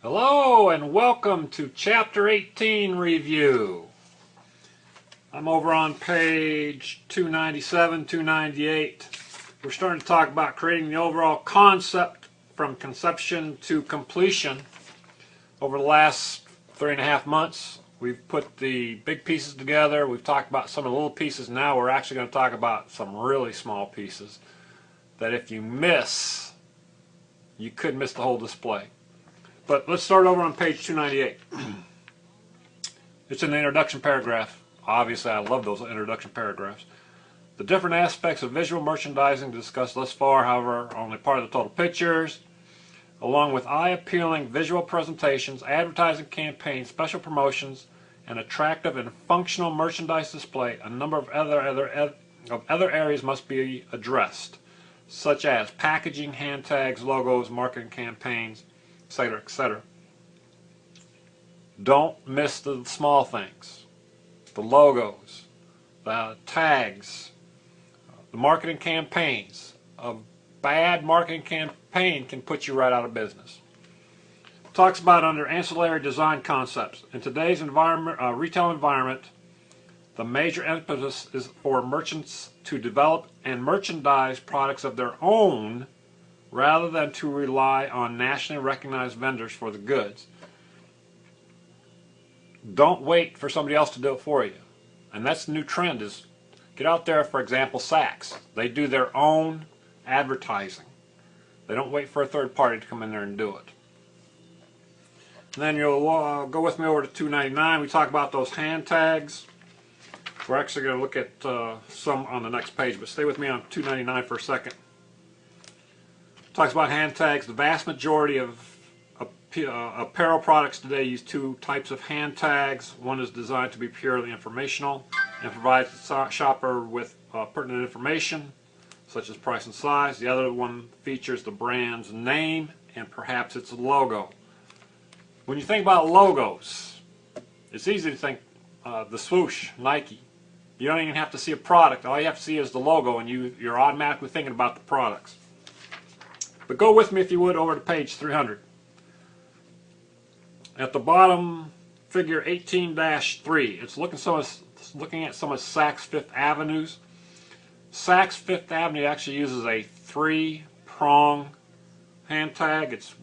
Hello and welcome to Chapter 18 review. I'm over on page 297, 298. We're starting to talk about creating the overall concept from conception to completion. Over the last 3.5 months, we've put the big pieces together. We've talked about some of the little pieces. Now we're actually going to talk about some really small pieces that if you miss, you could miss the whole display. But let's start over on page 298. It's in the introduction paragraph. Obviously, I love those introduction paragraphs. The different aspects of visual merchandising discussed thus far, however, are only part of the total pictures. Along with eye-appealing visual presentations, advertising campaigns, special promotions, and attractive and functional merchandise display, a number of other areas must be addressed, such as packaging, hand tags, logos, marketing campaigns, etc., etc. Don't miss the small things. The logos, the tags, the marketing campaigns. A bad marketing campaign can put you right out of business. Talks about under ancillary design concepts. In today's retail environment, the major emphasis is for merchants to develop and merchandise products of their own rather than to rely on nationally recognized vendors for the goods. Don't wait for somebody else to do it for you. And that's the new trend, is get out there. For example, Saks. They do their own advertising. They don't wait for a third party to come in there and do it. And then you'll go with me over to 299. We talk about those hand tags. We're actually going to look at some on the next page, but stay with me on 299 for a second. Talks about hand tags. The vast majority of apparel products today use two types of hand tags. One is designed to be purely informational and provides the shopper with pertinent information such as price and size. The other one features the brand's name and perhaps its logo. When you think about logos, it's easy to think the swoosh, Nike. You don't even have to see a product. All you have to see is the logo and you're automatically thinking about the products. But go with me, if you would, over to page 300. At the bottom, figure 18-3. It's looking at some of Saks Fifth Avenues. Saks Fifth Avenue actually uses a 3-prong hand tag. It's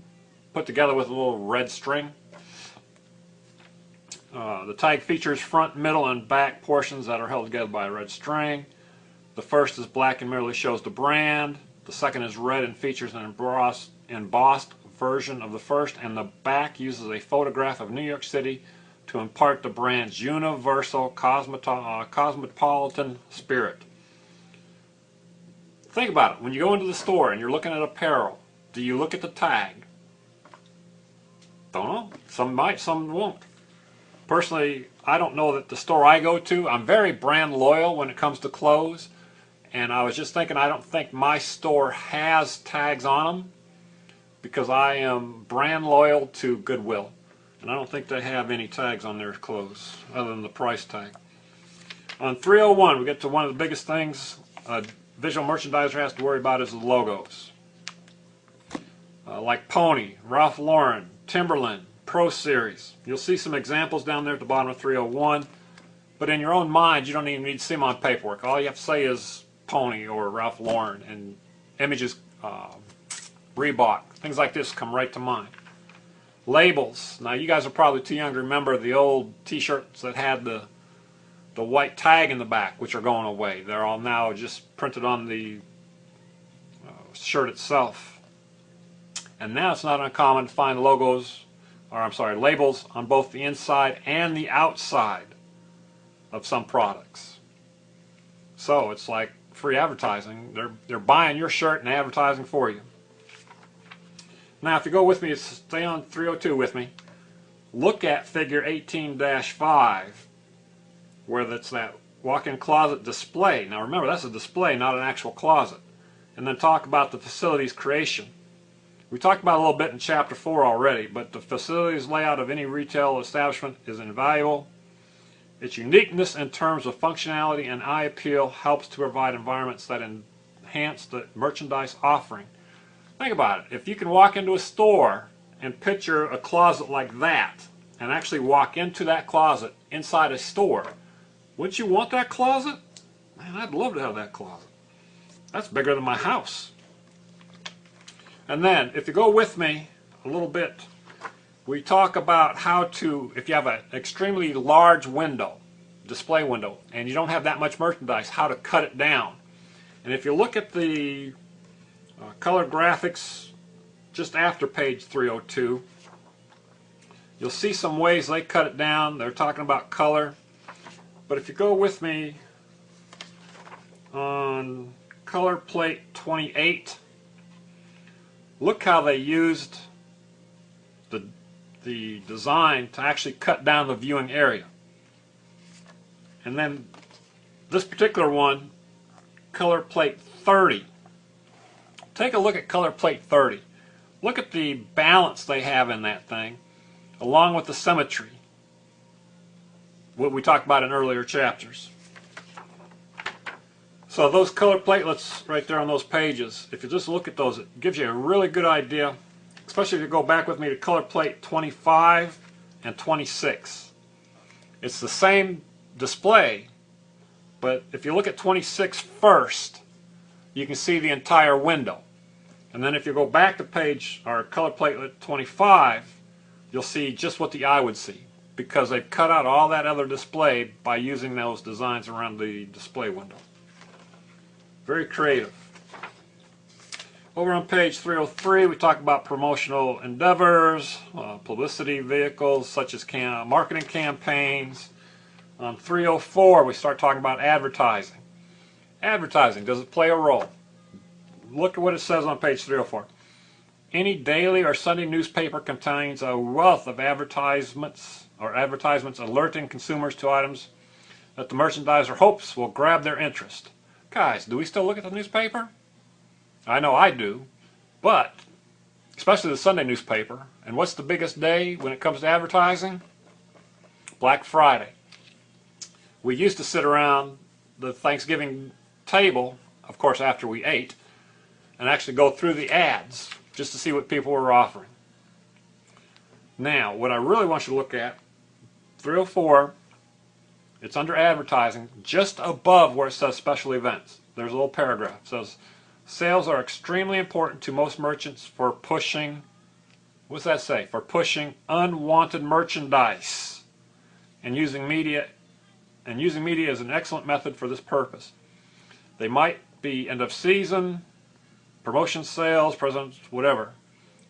put together with a little red string. The tag features front, middle, and back portions that are held together by a red string. The first is black and merely shows the brand. The second is red and features an embossed version of the first, and the back uses a photograph of New York City to impart the brand's universal cosmopolitan spirit. Think about it. When you go into the store and you're looking at apparel, do you look at the tag? Don't know. Some might, some won't. Personally, I don't know that the store I go to, I'm very brand loyal when it comes to clothes. And I was just thinking, I don't think my store has tags on them because I am brand loyal to Goodwill. And I don't think they have any tags on their clothes other than the price tag. On 301, we get to one of the biggest things a visual merchandiser has to worry about is the logos. Like Pony, Ralph Lauren, Timberland, Pro Series. You'll see some examples down there at the bottom of 301. But in your own mind, you don't even need to see them on paperwork. All you have to say is Pony or Ralph Lauren, and images, Reebok, things like this come right to mind. Labels. Now you guys are probably too young to remember the old t-shirts that had the white tag in the back, which are going away. They're all now just printed on the shirt itself. And now it's not uncommon to find labels on both the inside and the outside of some products. So it's like free advertising. They're buying your shirt and advertising for you. Now if you go with me, stay on 302 with me, look at figure 18-5 where that's that walk-in closet display. Now remember, that's a display, not an actual closet. And then talk about the facility's creation. We talked about it a little bit in chapter 4 already, but the facility's layout of any retail establishment is invaluable. Its uniqueness in terms of functionality and eye appeal helps to provide environments that enhance the merchandise offering. Think about it. If you can walk into a store and picture a closet like that and actually walk into that closet inside a store, wouldn't you want that closet? Man, I'd love to have that closet. That's bigger than my house. And then, if you go with me a little bit, we talk about how to, if you have an extremely large window, display window, and you don't have that much merchandise, how to cut it down. And if you look at the color graphics just after page 302, you'll see some ways they cut it down. They're talking about color. But if you go with me on color plate 28, look how they used the design to actually cut down the viewing area. And then this particular one, color plate 30. Take a look at color plate 30. Look at the balance they have in that thing, along with the symmetry, what we talked about in earlier chapters. So those color platelets right there on those pages, if you just look at those, it gives you a really good idea, especially if you go back with me to color plate 25 and 26. It's the same display, but if you look at 26 first, you can see the entire window. And then if you go back to page or color platelet 25, you'll see just what the eye would see, because they've cut out all that other display by using those designs around the display window. Very creative. Over on page 303, we talk about promotional endeavors, publicity vehicles such as marketing campaigns. On 304, we start talking about advertising. Advertising, does it play a role? Look at what it says on page 304. Any daily or Sunday newspaper contains a wealth of advertisements alerting consumers to items that the merchandiser hopes will grab their interest. Guys, do we still look at the newspaper? I know I do, but especially the Sunday newspaper. And what's the biggest day when it comes to advertising? Black Friday. We used to sit around the Thanksgiving table, of course after we ate, and actually go through the ads just to see what people were offering. Now, what I really want you to look at, 304, it's under advertising, just above where it says special events. There's a little paragraph. It says, sales are extremely important to most merchants for pushing, what's that say? For pushing unwanted merchandise. And using media is an excellent method for this purpose. They might be end of season, promotion sales, presents, whatever.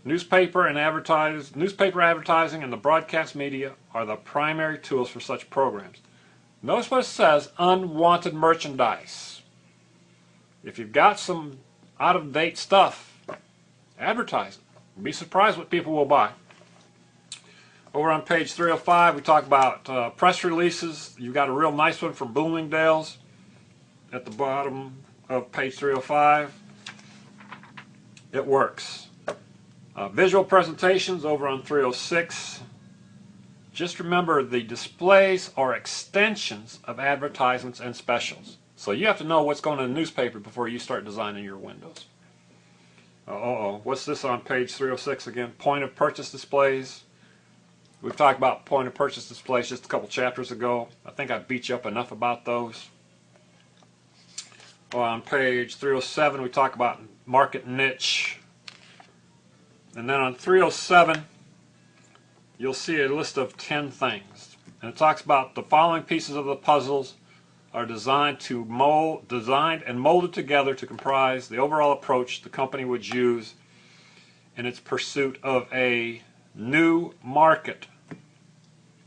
Newspaper advertising and the broadcast media are the primary tools for such programs. Notice what it says, unwanted merchandise. If you've got some out-of-date stuff, advertise it. You'll be surprised what people will buy. Over on page 305, we talk about press releases. You've got a real nice one from Bloomingdale's at the bottom of page 305. It works. Visual presentations over on 306. Just remember, the displays are extensions of advertisements and specials. So you have to know what's going in the newspaper before you start designing your windows. What's this on page 306 again? Point of purchase displays. We've talked about point of purchase displays just a couple chapters ago. I think I beat you up enough about those. On page 307, we talk about market niche. And then on 307, you'll see a list of 10 things. And it talks about the following pieces of the puzzles are designed and molded together to comprise the overall approach the company would use in its pursuit of a new market.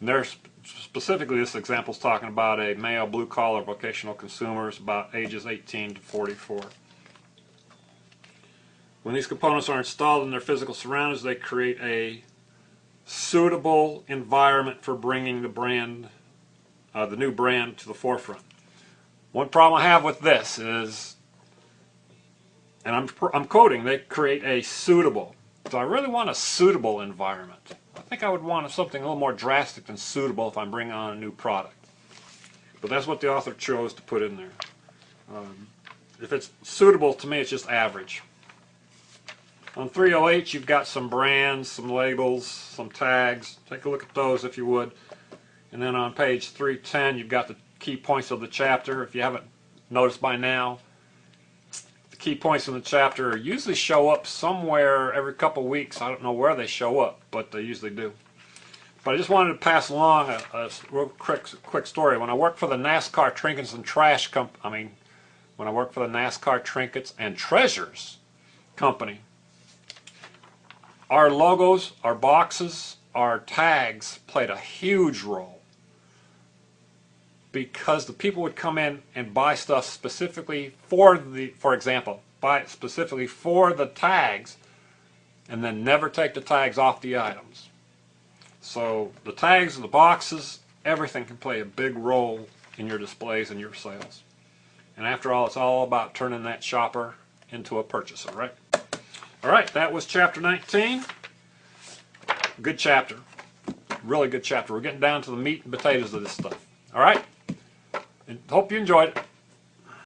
And there's specifically, this example is talking about a male blue-collar vocational consumers about ages 18 to 44. When these components are installed in their physical surroundings, they create a suitable environment for bringing the new brand to the forefront. One problem I have with this is, and I'm quoting, they create a suitable. Do I really want a suitable environment? I think I would want something a little more drastic than suitable if I'm bringing on a new product. But that's what the author chose to put in there. If it's suitable, to me it's just average. On 308, you've got some brands, some labels, some tags. Take a look at those if you would. And then on page 310, you've got the key points of the chapter. If you haven't noticed by now, the key points in the chapter usually show up somewhere every couple weeks. I don't know where they show up, but they usually do. But I just wanted to pass along a real quick story. When I worked for the NASCAR Trinkets and Trash Company, when I worked for the NASCAR Trinkets and Treasures Company, our logos, our boxes, our tags played a huge role, because the people would come in and buy stuff specifically for example, buy it specifically for the tags, and then never take the tags off the items. So the tags, the boxes, everything can play a big role in your displays and your sales. And after all, it's all about turning that shopper into a purchaser, right? All right, that was chapter 19. Good chapter. Really good chapter. We're getting down to the meat and potatoes of this stuff. All right? And hope you enjoyed it.